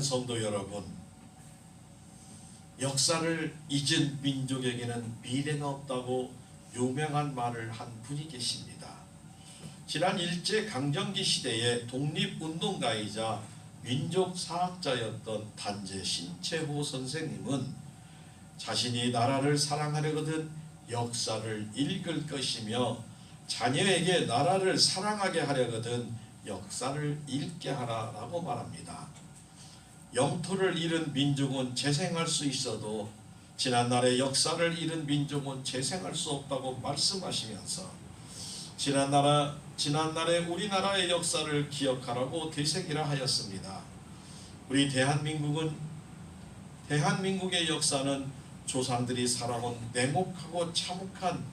사랑하는 성도 여러분, 역사를 잊은 민족에게는 미래가 없다고 유명한 말을 한 분이 계십니다. 지난 일제강점기 시대의 독립운동가이자 민족사학자였던 단재 신채호 선생님은 자신이 나라를 사랑하려거든 역사를 읽을 것이며 자녀에게 나라를 사랑하게 하려거든 역사를 읽게 하라라고 말합니다. 영토를 잃은 민족은 재생할 수 있어도 지난날의 역사를 잃은 민족은 재생할 수 없다고 말씀하시면서 지난날의 우리나라의 역사를 기억하라고 되새기라 하였습니다. 우리 대한민국의 역사는 조상들이 살아온 냉혹하고 참혹한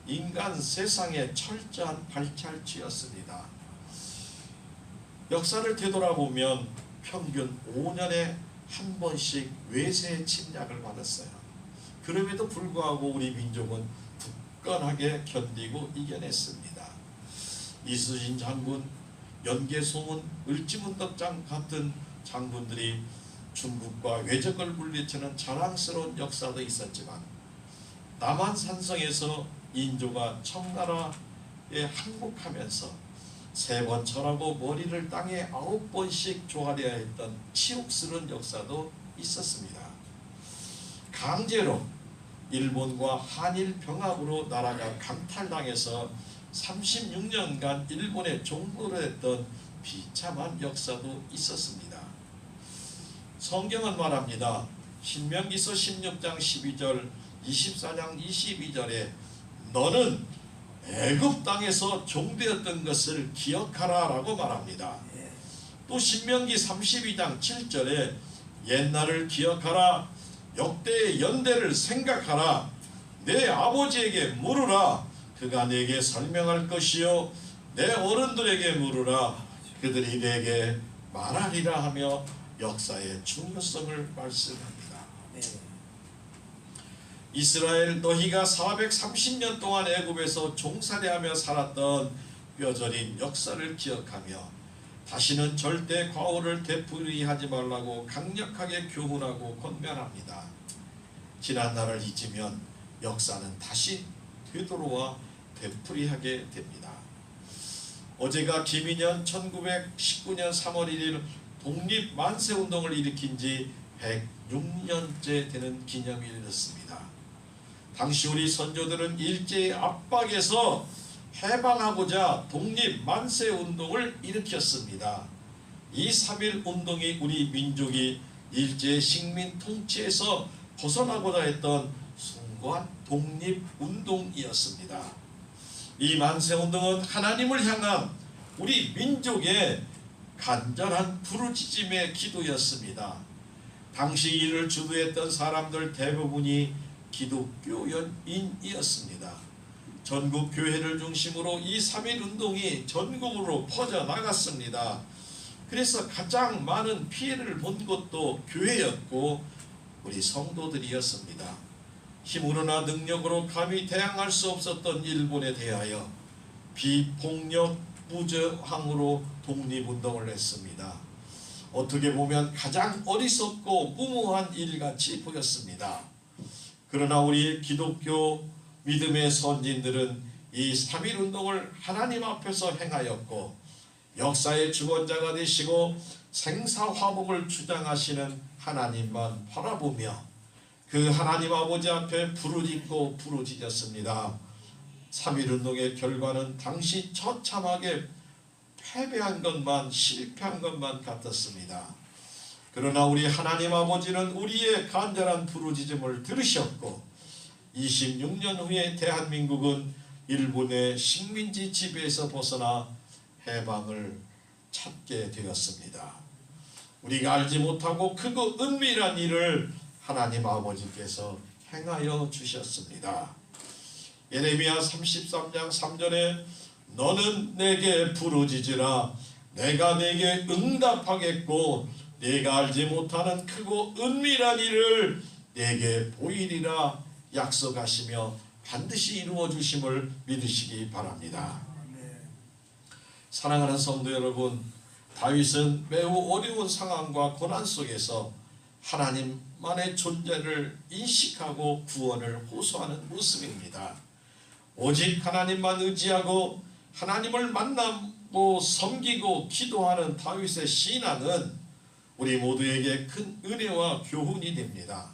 인간 세상의 철저한 발자취였습니다. 역사를 되돌아보면 평균 5년에 한 번씩 외세 침략을 받았어요. 그럼에도 불구하고 우리 민족은 굳건하게 견디고 이겨냈습니다. 이수진 장군, 연개송은, 을지문덕장 같은 장군들이 중국과 외적을 물리치는 자랑스러운 역사도 있었지만 남한 산성에서 인조가 청나라에 항복하면서 3번 절하고 머리를 땅에 9번씩 조아려야 했던 치욕스러운 역사도 있었습니다. 강제로 일본과 한일 병합으로 나라가 강탈당해서 36년간 일본의 종노를 했던 비참한 역사도 있었습니다. 성경은 말합니다. 신명기서 16장 12절 24장 22절에 너는 애굽 땅에서 종되었던 것을 기억하라 라고 말합니다. 또 신명기 32장 7절에 옛날을 기억하라, 역대의 연대를 생각하라, 내 아버지에게 물으라, 그가 내게 설명할 것이요 내 어른들에게 물으라, 그들이 내게 말하리라 하며 역사의 중요성을 말씀합니다. 이스라엘 너희가 430년 동안 애굽에서 종살이하며 살았던 뼈저린 역사를 기억하며 다시는 절대 과오를 되풀이하지 말라고 강력하게 교훈하고 권면합니다. 지난날을 잊으면 역사는 다시 되돌아와 되풀이하게 됩니다. 어제가 김인현 1919년 3월 1일 독립만세운동을 일으킨 지 106년째 되는 기념일이었습니다. 당시 우리 선조들은 일제의 압박에서 해방하고자 독립만세운동을 일으켰습니다. 이 3.1 운동이 우리 민족이 일제의 식민 통치에서 벗어나고자 했던 숭고한 독립운동이었습니다. 이 만세운동은 하나님을 향한 우리 민족의 간절한 부르짖음의 기도였습니다. 당시 이를 주도했던 사람들 대부분이 기독교인이었습니다. 전국 교회를 중심으로 이 3.1 운동이 전국으로 퍼져나갔습니다. 그래서 가장 많은 피해를 본 것도 교회였고 우리 성도들이었습니다. 힘으로나 능력으로 감히 대항할 수 없었던 일본에 대하여 비폭력 무저항으로 독립운동을 했습니다. 어떻게 보면 가장 어리석고 무모한 일같이 보였습니다. 그러나 우리 기독교 믿음의 선진들은 이 3.1 운동을 하나님 앞에서 행하였고 역사의 주권자가 되시고 생사화복을 주장하시는 하나님만 바라보며 그 하나님 아버지 앞에 부르짖고 부르짖었습니다. 3.1 운동의 결과는 당시 처참하게 패배한 것만, 실패한 것만 같았습니다. 그러나 우리 하나님 아버지는 우리의 간절한 부르짖음을 들으셨고 26년 후에 대한민국은 일본의 식민지 지배에서 벗어나 해방을 찾게 되었습니다. 우리가 알지 못하고 크고 은밀한 일을 하나님 아버지께서 행하여 주셨습니다. 예레미야 33장 3절에 너는 내게 부르짖으라 내가 내게 응답하겠고 내가 알지 못하는 크고 은밀한 일을 내게 보이리라 약속하시며 반드시 이루어 주심을 믿으시기 바랍니다. 사랑하는 성도 여러분, 다윗은 매우 어려운 상황과 고난 속에서 하나님만의 존재를 인식하고 구원을 호소하는 모습입니다. 오직 하나님만 의지하고 하나님을 만나고 섬기고 기도하는 다윗의 신앙은 우리 모두에게 큰 은혜와 교훈이 됩니다.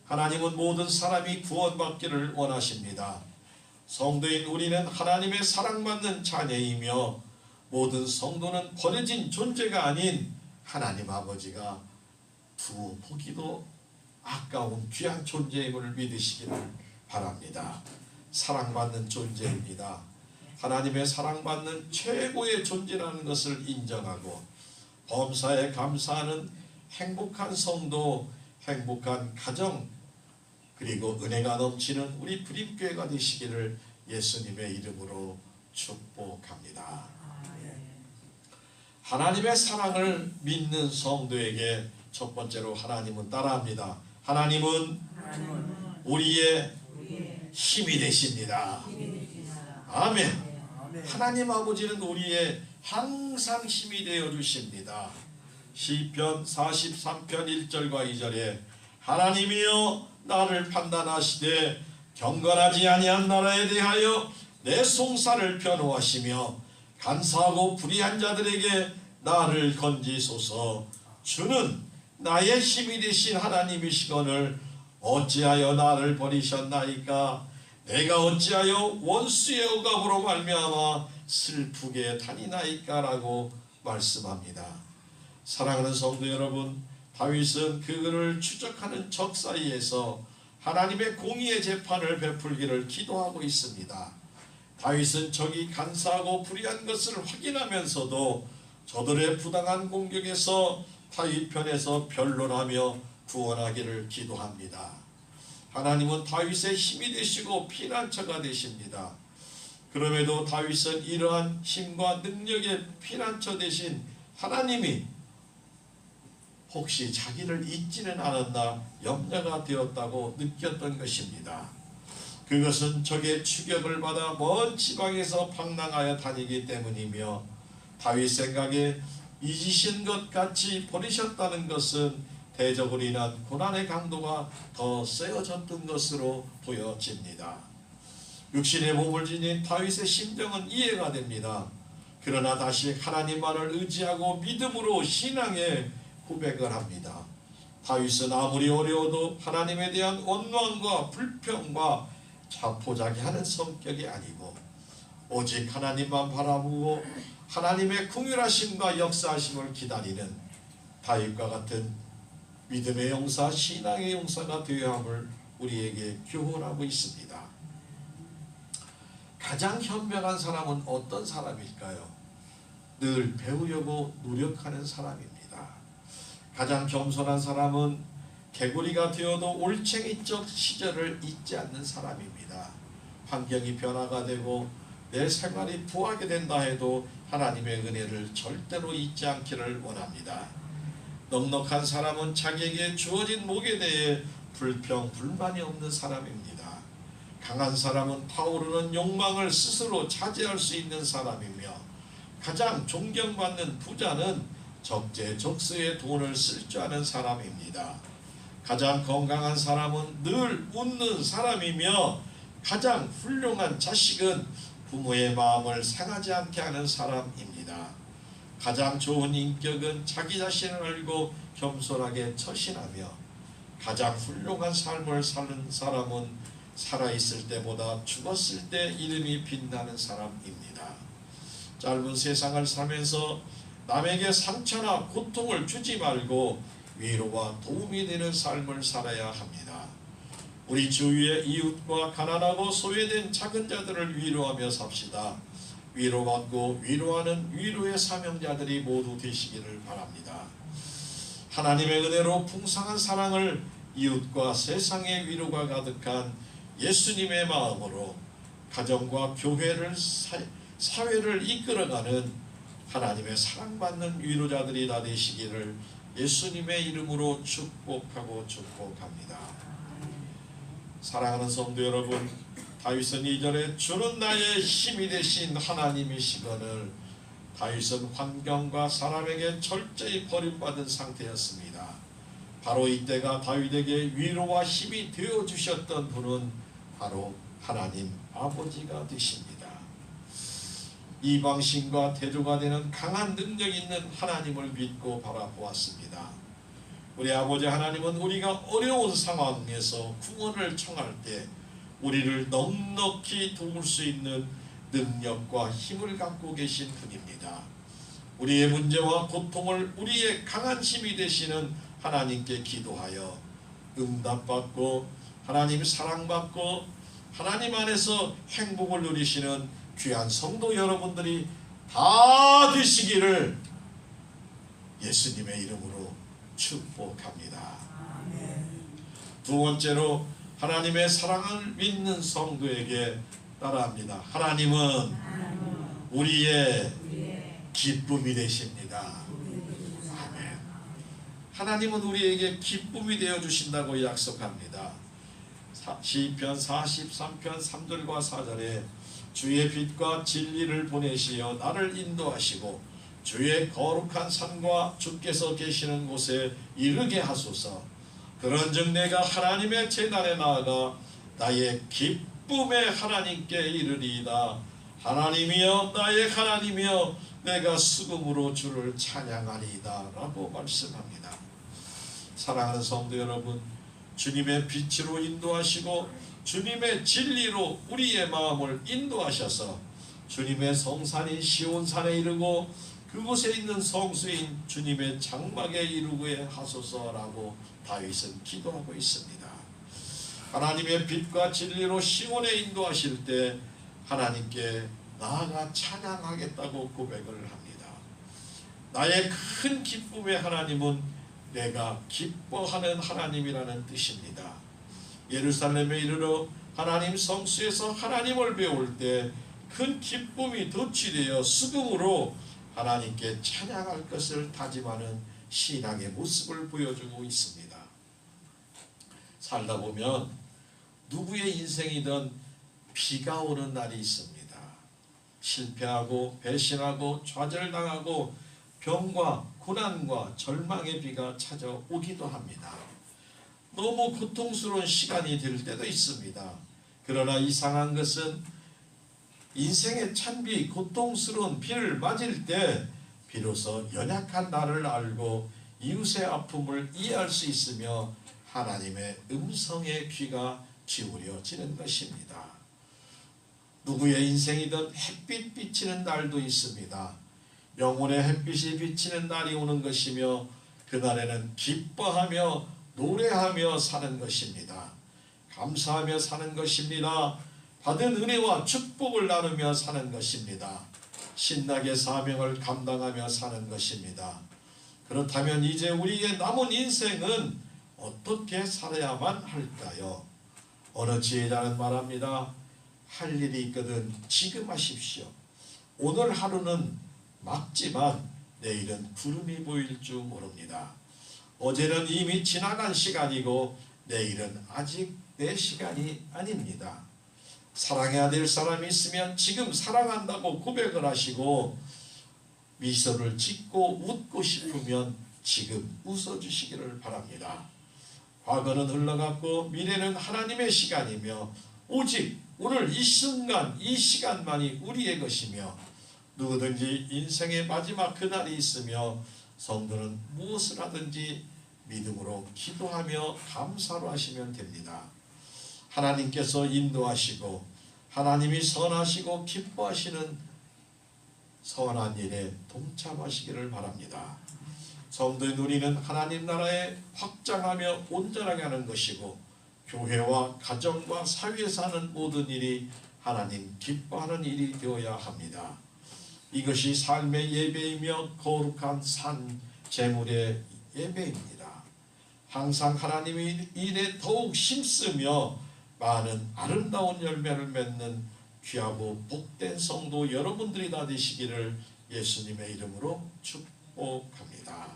하나님은 모든 사람이 구원받기를 원하십니다. 성도인 우리는 하나님의 사랑받는 자녀이며 모든 성도는 버려진 존재가 아닌 하나님 아버지가 두 보기도 아까운 귀한 존재임을 믿으시기를 바랍니다. 사랑받는 존재입니다. 하나님의 사랑받는 최고의 존재라는 것을 인정하고 범사에 감사하는 행복한 성도, 행복한 가정, 그리고 은혜가 넘치는 우리 부림교회가 되시기를 예수님의 이름으로 축복합니다. 하나님의 사랑을 믿는 성도에게 첫 번째로 하나님은 따라합니다. 하나님은 우리의 힘이 되십니다. 아멘. 하나님 아버지는 우리의 항상 힘이 되어 주십니다. 시편 43편 1절과 2절에 하나님이여 나를 판단하시되 경건하지 아니한 나라에 대하여 내 송사를 변호하시며 간사하고 불의한 자들에게 나를 건지소서. 주는 나의 힘이 되신 하나님이시거늘 어찌하여 나를 버리셨나이까. 내가 어찌하여 원수의 억압으로 말미암아 슬프게 다니나이까 라고 말씀합니다. 사랑하는 성도 여러분, 다윗은 그를 추적하는 적 사이에서 하나님의 공의의 재판을 베풀기를 기도하고 있습니다. 다윗은 적이 간사하고 불의한 것을 확인하면서도 저들의 부당한 공격에서 다윗 편에서 변론하며 구원하기를 기도합니다. 하나님은 다윗의 힘이 되시고 피난처가 되십니다. 그럼에도 다윗은 이러한 힘과 능력의 피난처 되신 하나님이 혹시 자기를 잊지는 않았나 염려가 되었다고 느꼈던 것입니다. 그것은 적의 추격을 받아 먼 지방에서 방랑하여 다니기 때문이며 다윗 생각에 잊으신 것 같이 버리셨다는 것은 대적으로 인한 고난의 강도가 더 세어졌던 것으로 보여집니다. 육신의 몸을 지닌 다윗의 심정은 이해가 됩니다. 그러나 다시 하나님만을 의지하고 믿음으로 신앙의 고백을 합니다. 다윗은 아무리 어려워도 하나님에 대한 원망과 불평과 자포자기하는 성격이 아니고 오직 하나님만 바라보고 하나님의 긍휼하심과 역사하심을 기다리는 다윗과 같은 믿음의 용사, 신앙의 용사가 되어야 함을 우리에게 교훈하고 있습니다. 가장 현명한 사람은 어떤 사람일까요? 늘 배우려고 노력하는 사람입니다. 가장 겸손한 사람은 개구리가 되어도 올챙이적 시절을 잊지 않는 사람입니다. 환경이 변화가 되고 내 생활이 부하게 된다 해도 하나님의 은혜를 절대로 잊지 않기를 원합니다. 넉넉한 사람은 자기에게 주어진 목에 대해 불평, 불만이 없는 사람입니다. 강한 사람은 타오르는 욕망을 스스로 차지할 수 있는 사람이며 가장 존경받는 부자는 적재적소에 돈을 쓸 줄 아는 사람입니다. 가장 건강한 사람은 늘 웃는 사람이며 가장 훌륭한 자식은 부모의 마음을 상하지 않게 하는 사람입니다. 가장 좋은 인격은 자기 자신을 알고 겸손하게 처신하며 가장 훌륭한 삶을 사는 사람은 살아있을 때보다 죽었을 때 이름이 빛나는 사람입니다. 짧은 세상을 살면서 남에게 상처나 고통을 주지 말고 위로와 도움이 되는 삶을 살아야 합니다. 우리 주위의 이웃과 가난하고 소외된 작은 자들을 위로하며 삽시다. 위로받고 위로하는 위로의 사명자들이 모두 되시기를 바랍니다. 하나님의 은혜로 풍성한 사랑을 이웃과 세상의 위로가 가득한 예수님의 마음으로 가정과 교회를 사회를 이끌어가는 하나님의 사랑받는 위로자들이 다 되시기를 예수님의 이름으로 축복하고 축복합니다. 사랑하는 성도 여러분, 다윗은 2절에 주는 나의 힘이 되신 하나님이시거늘 다윗은 환경과 사람에게 철저히 버림받은 상태였습니다. 바로 이때가 다윗에게 위로와 힘이 되어주셨던 분은 바로 하나님 아버지가 되십니다. 이방신과 대조가 되는 강한 능력 있는 하나님을 믿고 바라보았습니다. 우리 아버지 하나님은 우리가 어려운 상황에서 구원을 청할 때 우리를 넉넉히 도울 수 있는 능력과 힘을 갖고 계신 분입니다. 우리의 문제와 고통을 우리의 강한 힘이 되시는 하나님께 기도하여 응답받고 하나님 사랑받고 하나님 안에서 행복을 누리시는 귀한 성도 여러분들이 다 되시기를 예수님의 이름으로 축복합니다. 두 번째로 하나님의 사랑을 믿는 성도에게 따라합니다. 하나님은 우리의 기쁨이 되십니다. 아멘. 하나님은 우리에게 기쁨이 되어 주신다고 약속합니다. 시편 43편 3절과 4절에 주의 빛과 진리를 보내시어 나를 인도하시고 주의 거룩한 산과 주께서 계시는 곳에 이르게 하소서. 그런즉 내가 하나님의 제단에 나아가 나의 기쁨의 하나님께 이르리이다. 하나님이여 나의 하나님이여 내가 수금으로 주를 찬양하리이다 라고 말씀합니다. 사랑하는 성도 여러분, 주님의 빛으로 인도하시고 주님의 진리로 우리의 마음을 인도하셔서 주님의 성산인 시온산에 이르고 그곳에 있는 성수인 주님의 장막에 이르게 하소서라고 다윗은 기도하고 있습니다. 하나님의 빛과 진리로 시온에 인도하실 때 하나님께 나아가 찬양하겠다고 고백을 합니다. 나의 큰 기쁨의 하나님은 내가 기뻐하는 하나님이라는 뜻입니다. 예루살렘에 이르러 하나님 성수에서 하나님을 배울 때 큰 기쁨이 덧취되어 수금으로 하나님께 찬양할 것을 다짐하는 신앙의 모습을 보여주고 있습니다. 살다 보면 누구의 인생이든 비가 오는 날이 있습니다. 실패하고 배신하고 좌절당하고 병과 고난과 절망의 비가 찾아오기도 합니다. 너무 고통스러운 시간이 될 때도 있습니다. 그러나 이상한 것은 인생의 찬비, 고통스러운 비를 맞을 때 비로소 연약한 나를 알고 이웃의 아픔을 이해할 수 있으며 하나님의 음성에 귀가 기울여지는 것입니다. 누구의 인생이든 햇빛 비치는 날도 있습니다. 영혼의 햇빛이 비치는 날이 오는 것이며 그날에는 기뻐하며 노래하며 사는 것입니다. 감사하며 사는 것입니다. 받은 은혜와 축복을 나누며 사는 것입니다. 신나게 사명을 감당하며 사는 것입니다. 그렇다면 이제 우리의 남은 인생은 어떻게 살아야만 할까요? 어느 지혜자는 말합니다. 할 일이 있거든 지금 하십시오. 오늘 하루는 맑지만 내일은 구름이 보일 줄 모릅니다. 어제는 이미 지나간 시간이고 내일은 아직 내 시간이 아닙니다. 사랑해야 될 사람이 있으면 지금 사랑한다고 고백을 하시고 미소를 짓고 웃고 싶으면 지금 웃어주시기를 바랍니다. 과거는 흘러갔고 미래는 하나님의 시간이며 오직 오늘 이 순간 이 시간만이 우리의 것이며 누구든지 인생의 마지막 그날이 있으며 성도는 무엇을 하든지 믿음으로 기도하며 감사로 하시면 됩니다. 하나님께서 인도하시고 하나님이 선하시고 기뻐하시는 선한 일에 동참하시기를 바랍니다. 성도의 누리는 하나님 나라에 확장하며 온전하게 하는 것이고 교회와 가정과 사회에서 하는 모든 일이 하나님 기뻐하는 일이 되어야 합니다. 이것이 삶의 예배이며 거룩한 산 제물의 예배입니다. 항상 하나님의 일에 더욱 힘쓰며 많은 아름다운 열매를 맺는 귀하고 복된 성도 여러분들이 다 되시기를 예수님의 이름으로 축복합니다.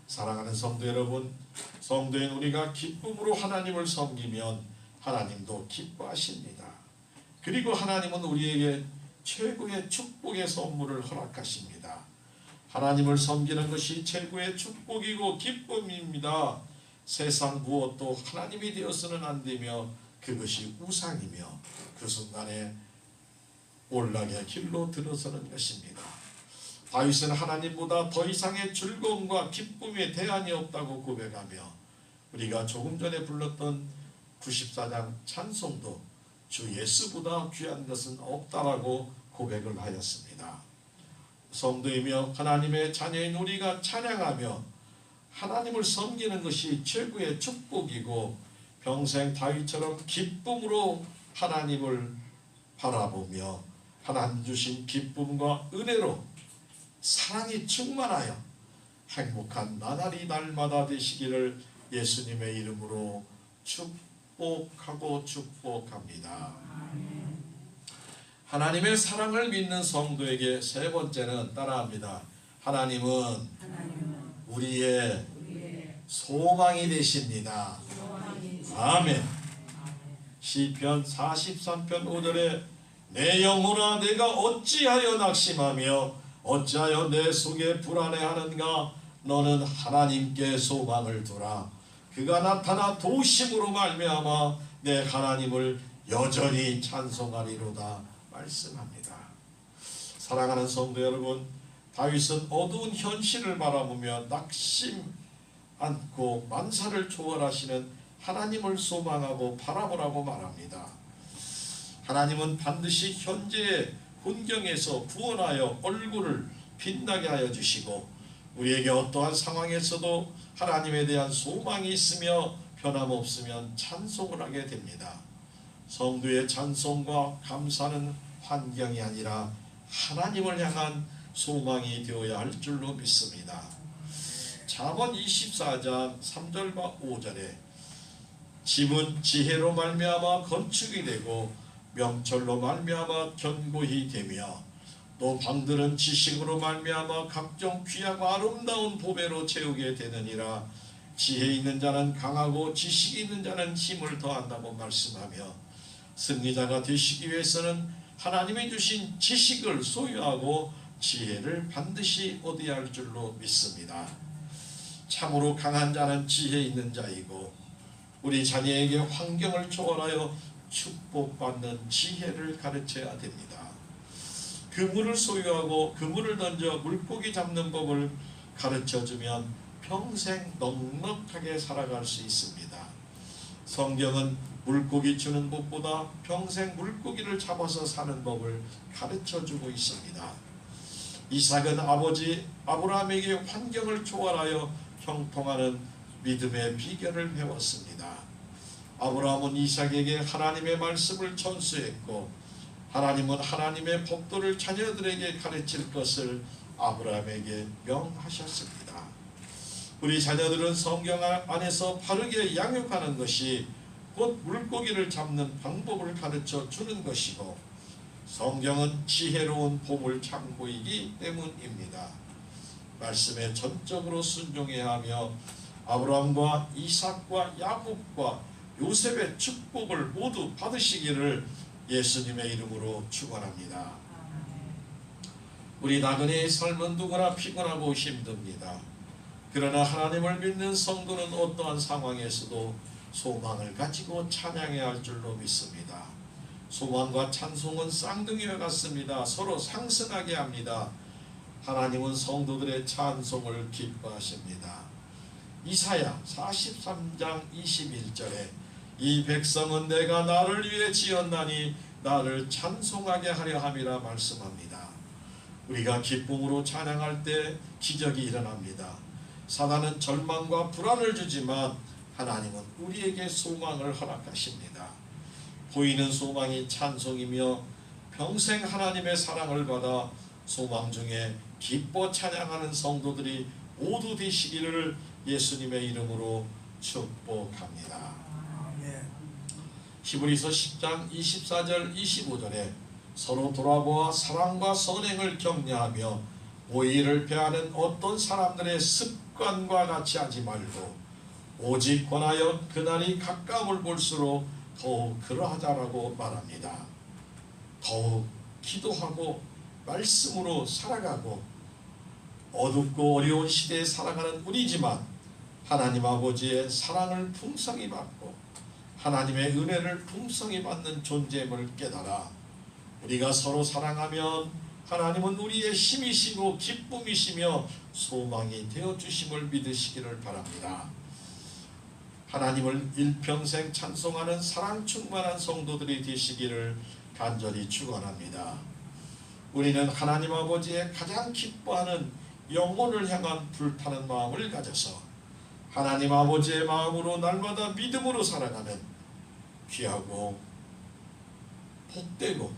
사랑하는 성도 여러분, 성도인 우리가 기쁨으로 하나님을 섬기면 하나님도 기뻐하십니다. 그리고 하나님은 우리에게 최고의 축복의 선물을 허락하십니다. 하나님을 섬기는 것이 최고의 축복이고 기쁨입니다. 세상 무엇도 하나님이 되어서는 안 되며 그것이 우상이며 그 순간에 올락의 길로 들어서는 것입니다. 다윗은 하나님보다 더 이상의 즐거움과 기쁨의 대안이 없다고 고백하며 우리가 조금 전에 불렀던 94장 찬송도 주 예수보다 귀한 것은 없다라고 고백을 하였습니다. 성도이며 하나님의 자녀인 우리가 찬양하며 하나님을 섬기는 것이 최고의 축복이고 평생 다윗처럼 기쁨으로 하나님을 바라보며 하나님 주신 기쁨과 은혜로 사랑이 충만하여 행복한 나날이 날마다 되시기를 예수님의 이름으로 축복하고 축복합니다. 하나님의 사랑을 믿는 성도에게 세 번째는 따라합니다. 하나님은 우리의 소망이 되십니다. 아멘. 시편 43편 5절에 내 영혼아 내가 어찌하여 낙심하며 어찌하여 내 속에 불안해하는가. 너는 하나님께 소망을 두라. 그가 나타나 도우심으로 말미암아 내 하나님을 여전히 찬송하리로다 말씀합니다. 사랑하는 성도 여러분, 다윗은 어두운 현실을 바라보며 낙심 않고 만사를 초월하시는 하나님을 소망하고 바라보라고 말합니다. 하나님은 반드시 현재의 환경에서 구원하여 얼굴을 빛나게 하여 주시고 우리에게 어떠한 상황에서도 하나님에 대한 소망이 있으며 변함없으면 찬송을 하게 됩니다. 성도의 찬송과 감사는 환경이 아니라 하나님을 향한 소망이 되어야 할 줄로 믿습니다. 잠언 24장 3절과 5절에 집은 지혜로 말미암아 건축이 되고 명철로 말미암아 견고히 되며 또 방들은 지식으로 말미암아 각종 귀하고 아름다운 보배로 채우게 되느니라. 지혜 있는 자는 강하고 지식이 있는 자는 힘을 더한다고 말씀하며 승리자가 되시기 위해서는 하나님이 주신 지식을 소유하고 지혜를 반드시 얻어야 할 줄로 믿습니다. 참으로 강한 자는 지혜 있는 자이고 우리 자녀에게 환경을 초월하여 축복받는 지혜를 가르쳐야 됩니다. 그물을 소유하고 그물을 던져 물고기 잡는 법을 가르쳐주면 평생 넉넉하게 살아갈 수 있습니다. 성경은 물고기 주는 법보다 평생 물고기를 잡아서 사는 법을 가르쳐주고 있습니다. 이삭은 아버지 아브라함에게 환경을 초월하여 형통하는 믿음의 비결을 배웠습니다. 아브라함은 이삭에게 하나님의 말씀을 전수했고 하나님은 하나님의 법도를 자녀들에게 가르칠 것을 아브라함에게 명하셨습니다. 우리 자녀들은 성경 안에서 바르게 양육하는 것이 곧 물고기를 잡는 방법을 가르쳐 주는 것이고 성경은 지혜로운 보물 창고이기 때문입니다. 말씀에 전적으로 순종해야 하며 아브라함과 이삭과 야곱과 요셉의 축복을 모두 받으시기를 예수님의 이름으로 축원합니다. 우리 나그네의 삶은 누구나 피곤하고 힘듭니다. 그러나 하나님을 믿는 성도는 어떠한 상황에서도 소망을 가지고 찬양해야 할 줄로 믿습니다. 소망과 찬송은 쌍둥이와 같습니다. 서로 상승하게 합니다. 하나님은 성도들의 찬송을 기뻐하십니다. 이사야 43장 21절에 이 백성은 내가 나를 위해 지었나니 나를 찬송하게 하려 함이라 말씀합니다. 우리가 기쁨으로 찬양할 때 기적이 일어납니다. 사단은 절망과 불안을 주지만 하나님은 우리에게 소망을 허락하십니다. 보이는 소망이 찬송이며 평생 하나님의 사랑을 받아 소망 중에 기뻐 찬양하는 성도들이 모두 되시기를 예수님의 이름으로 축복합니다. 히브리서 10장 24절 25절에 서로 돌아보아 사랑과 선행을 격려하며 오해를 배하는 어떤 사람들의 습관과 같이 하지 말고 오직 권하여 그날이 가까움을 볼수록 더욱 그러하자라고 말합니다. 더욱 기도하고 말씀으로 살아가고 어둡고 어려운 시대에 살아가는 우리지만 하나님 아버지의 사랑을 풍성히 받고 하나님의 은혜를 풍성히 받는 존재임을 깨달아 우리가 서로 사랑하면 하나님은 우리의 힘이시고 기쁨이시며 소망이 되어주심을 믿으시기를 바랍니다. 하나님을 일평생 찬송하는 사랑 충만한 성도들이 되시기를 간절히 축원합니다. 우리는 하나님 아버지의 가장 기뻐하는 영혼을 향한 불타는 마음을 가져서 하나님 아버지의 마음으로 날마다 믿음으로 살아가는 귀하고 복되고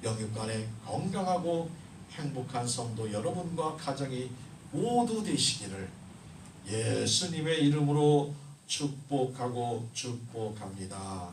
영육간에 건강하고 행복한 성도 여러분과 가정이 모두 되시기를 예수님의 이름으로 축복하고 축복합니다.